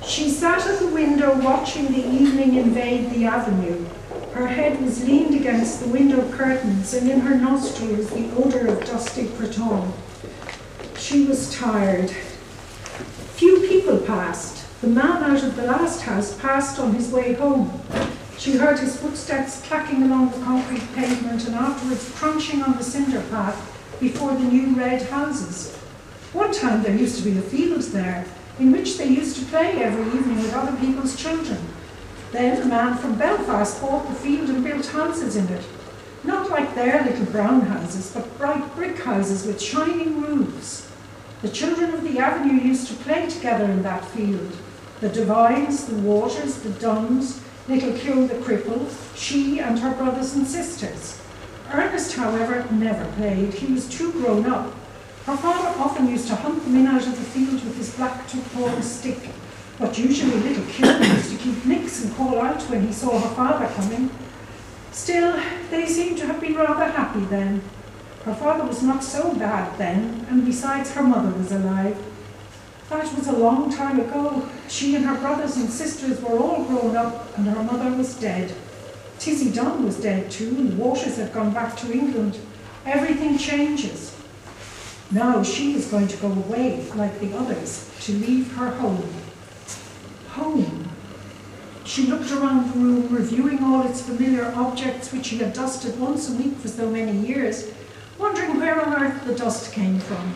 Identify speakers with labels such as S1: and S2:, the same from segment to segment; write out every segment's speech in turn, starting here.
S1: She sat at the window watching the evening invade the avenue. Her head was leaned against the window curtains, and in her nostrils the odour of dusty cretonne. She was tired. Few people passed. The man out of the last house passed on his way home. She heard his footsteps clacking along the concrete pavement and afterwards crunching on the cinder path before the new red houses. One time there used to be a field there, in which they used to play every evening with other people's children. Then a man from Belfast bought the field and built houses in it. Not like their little brown houses, but bright brick houses with shining roofs. The children of the avenue used to play together in that field. The Devines, the Waters, the Dunns, little Kyo the cripple, she and her brothers and sisters. Ernest, however, never played. He was too grown up. Her father often used to hunt them in out of the field with his black two-horn stick, but usually little Kyo used to keep nicks and call out when he saw her father coming. Still, they seemed to have been rather happy then. Her father was not so bad then, and besides, her mother was alive. That was a long time ago. She and her brothers and sisters were all grown up, and her mother was dead. Tizzy Dunn was dead too, and the Waters had gone back to England. Everything changes. Now she is going to go away, like the others, to leave her home. Home. She looked around the room, reviewing all its familiar objects which she had dusted once a week for so many years, wondering where on earth the dust came from.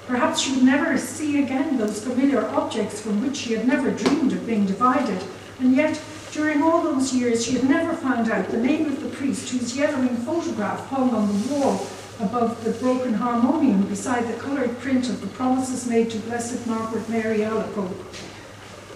S1: Perhaps she would never see again those familiar objects from which she had never dreamed of being divided, and yet, during all those years, she had never found out the name of the priest whose yellowing photograph hung on the wall above the broken harmonium beside the coloured print of the promises made to Blessed Margaret Mary Alacoque.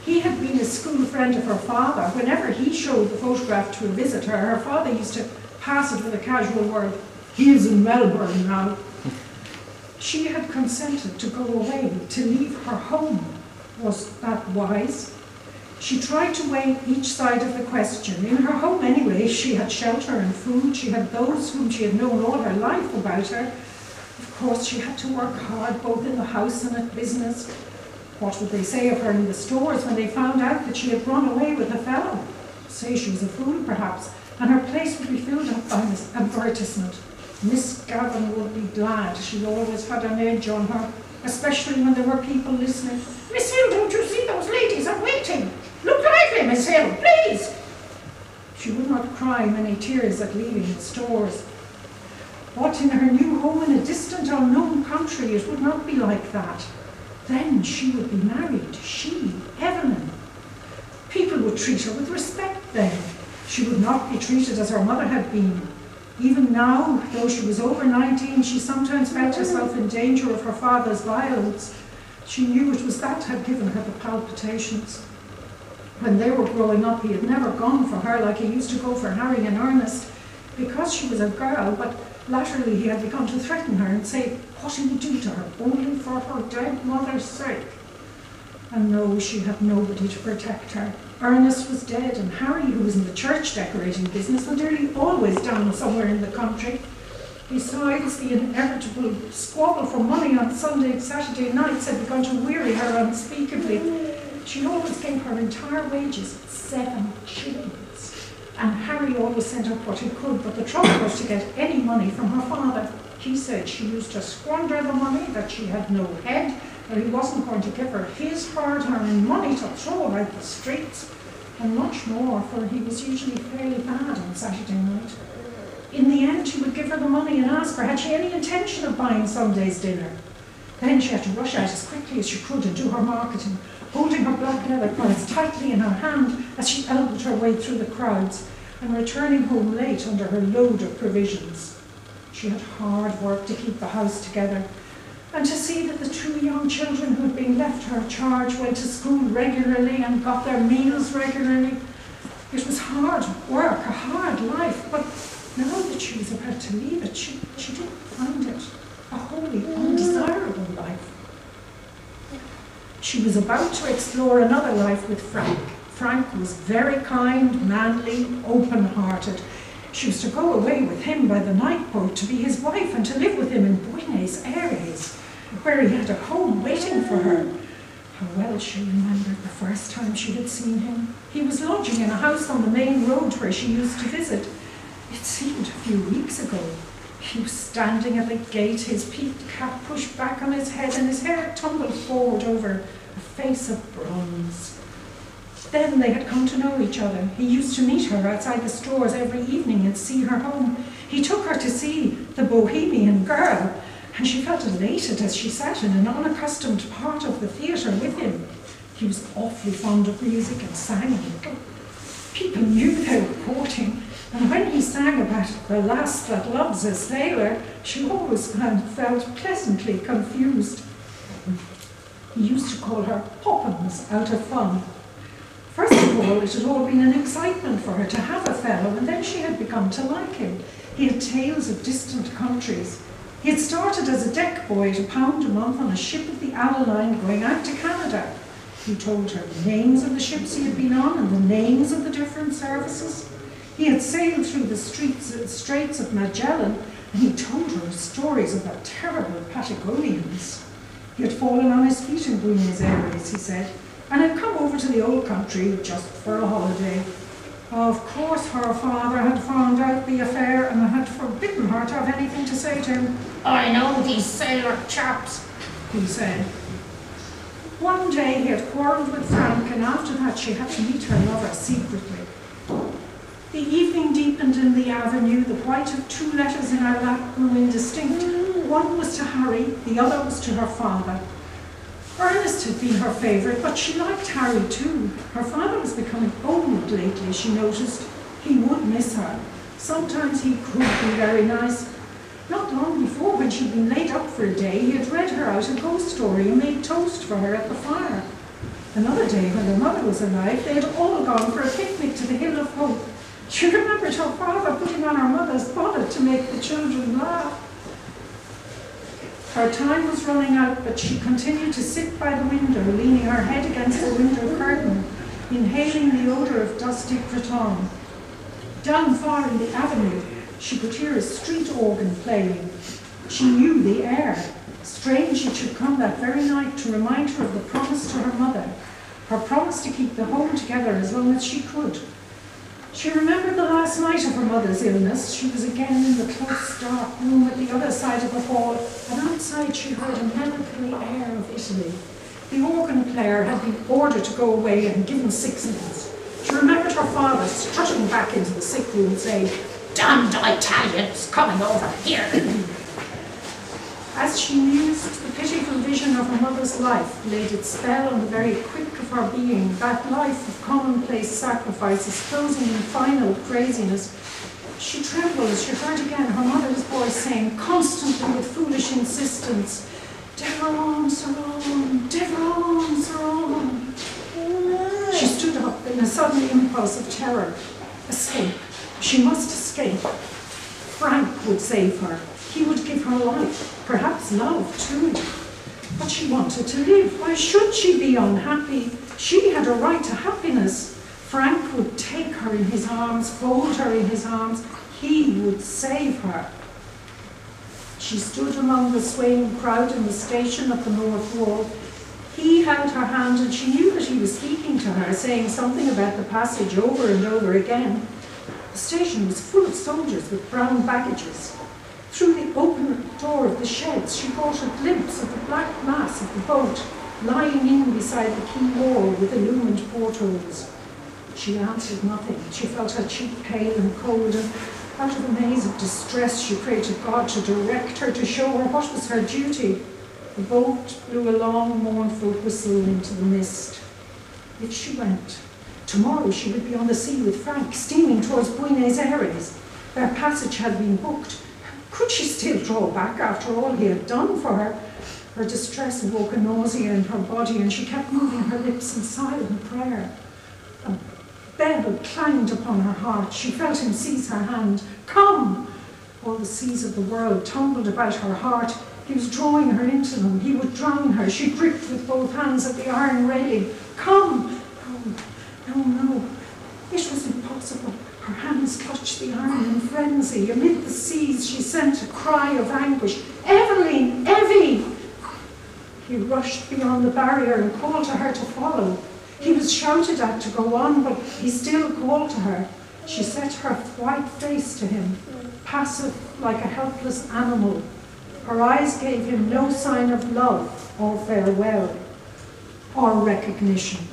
S1: He had been a school friend of her father. Whenever he showed the photograph to a visitor, her father used to pass it with a casual word, "He is in Melbourne now." She had consented to go away, to leave her home. Was that wise? She tried to weigh each side of the question. In her home anyway, she had shelter and food. She had those whom she had known all her life about her. Of course, she had to work hard, both in the house and at business. What would they say of her in the stores when they found out that she had run away with a fellow? Say she was a fool, perhaps, and her place would be filled up by an advertisement. Miss Gavin would be glad. She always had an edge on her, especially when there were people listening. "Miss Hill, don't you see those ladies are waiting? Look lively, Miss Hill, please!" She would not cry many tears at leaving the stores. But in her new home in a distant, unknown country, it would not be like that. Then she would be married, she, Eveline. People would treat her with respect then. She would not be treated as her mother had been. Even now, though she was over 19, she sometimes felt herself in danger of her father's violence. She knew it was that had given her the palpitations. When they were growing up, he had never gone for her like he used to go for Harry and Ernest, because she was a girl, but latterly he had begun to threaten her and say what he would do to her, only for her dead mother's sake. And no, she had nobody to protect her. Ernest was dead, and Harry, who was in the church decorating business, was nearly always down somewhere in the country. Besides, the inevitable squabble for money on Sunday and Saturday nights had begun to weary her unspeakably. She always gave her entire wages, 7 shillings. And Harry always sent up what he could, but the trouble was to get any money from her father. He said she used to squander the money, that she had no head, that he wasn't going to give her his hard-earned money to throw about the streets, and much more, for he was usually fairly bad on Saturday night. In the end, he would give her the money and ask her, had she any intention of buying Sunday's dinner? Then she had to rush out as quickly as she could and do her marketing, holding her black leather purse tightly in her hand as she elbowed her way through the crowds, and returning home late under her load of provisions. She had hard work to keep the house together, and to see that the 2 young children who had been left her charge went to school regularly and got their meals regularly. It was hard work, a hard life, but now that she was about to leave it, she didn't find it a wholly undesirable life. She was about to explore another life with Frank. Frank was very kind, manly, open-hearted. She was to go away with him by the night boat to be his wife and to live with him in Buenos Aires, where he had a home waiting for her. How well she remembered the first time she had seen him. He was lodging in a house on the main road where she used to visit. It seemed a few weeks ago. He was standing at the gate, his peaked cap pushed back on his head and his hair tumbled forward over a face of bronze. Then they had come to know each other. He used to meet her outside the stores every evening and see her home. He took her to see The Bohemian Girl, and she felt elated as she sat in an unaccustomed part of the theatre with him. He was awfully fond of music and sang. People knew they were courting, and when he sang about the lass that loves a sailor, she always felt pleasantly confused. He used to call her Poppins out of fun. First of all, it had all been an excitement for her to have a fellow, and then she had begun to like him. He had tales of distant countries. He had started as a deck boy at £1 a month on a ship of the Eveline going out to Canada. He told her the names of the ships he had been on and the names of the different services. He had sailed through the Straits of Magellan, and he told her stories of the terrible Patagonians. He had fallen on his feet in Buenos Aires, he said, and had come over to the old country just for a holiday. Of course her father had found out the affair and had forbidden her to have anything to say to him. "I know these sailor chaps," he said. One day he had quarrelled with Frank, and after that she had to meet her lover secretly. The evening deepened in the avenue. The white of 2 letters in her lap grew indistinct. One was to Harry, the other was to her father. Ernest had been her favourite, but she liked Harry too. Her father was becoming old lately, she noticed. He would miss her. Sometimes he could be very nice. Not long before, when she'd been laid up for a day, he had read her out a ghost story and made toast for her at the fire. Another day, when her mother was alive, they had all gone for a picnic to the Hill of Hope. She remembered her father putting on her mother's bonnet to make the children laugh. Her time was running out, but she continued to sit by the window, leaning her head against the window curtain, inhaling the odour of dusty cretonne. Down far in the avenue, she could hear a street organ playing. She knew the air. Strange it should come that very night to remind her of the promise to her mother, her promise to keep the home together as long as she could. She remembered the last night of her mother's illness. She was again in the close, dark room at the other side of the hall, and outside she heard a melancholy air of Italy. The organ player had been ordered to go away and given 6 minutes. She remembered her father strutting back into the sick room saying, "Damned Italians coming over here." As she mused, the pitiful vision of her mother's life laid its spell on the very quick of her being, that life of commonplace sacrifices closing in final craziness. She trembled as she heard again her mother's voice saying constantly with foolish insistence, "Deveron, Saron, Deveron, Saron." She stood up in a sudden impulse of terror. Escape. She must escape. Frank would save her. He would give her life, perhaps love too. But she wanted to live. Why should she be unhappy? She had a right to happiness. Frank would take her in his arms, fold her in his arms. He would save her. She stood among the swaying crowd in the station at the north wall. He held her hand, and she knew that he was speaking to her, saying something about the passage over and over again. The station was full of soldiers with brown baggages. Through the open door of the sheds, she caught a glimpse of the black mass of the boat lying in beside the quay wall with illumined portholes. She answered nothing. She felt her cheek pale and cold, and out of a maze of distress she prayed to God to direct her, to show her what was her duty. The boat blew a long, mournful whistle into the mist. If she went, tomorrow she would be on the sea with Frank, steaming towards Buenos Aires. Their passage had been booked. Could she still draw back after all he had done for her? Her distress awoke a nausea in her body, and she kept moving her lips in silent prayer. A bell clanged upon her heart. She felt him seize her hand. "Come!" All the seas of the world tumbled about her heart. He was drawing her into them. He would drown her. She gripped with both hands at the iron railing. "Come!" No. It was impossible. Her hands clutched the iron in frenzy. Amid the seas, she sent a cry of anguish. "Eveline! Evie!" He He rushed beyond the barrier and called to her to follow. He was shouted at to go on, but he still called to her. She set her white face to him, passive like a helpless animal. Her eyes gave him no sign of love or farewell or recognition.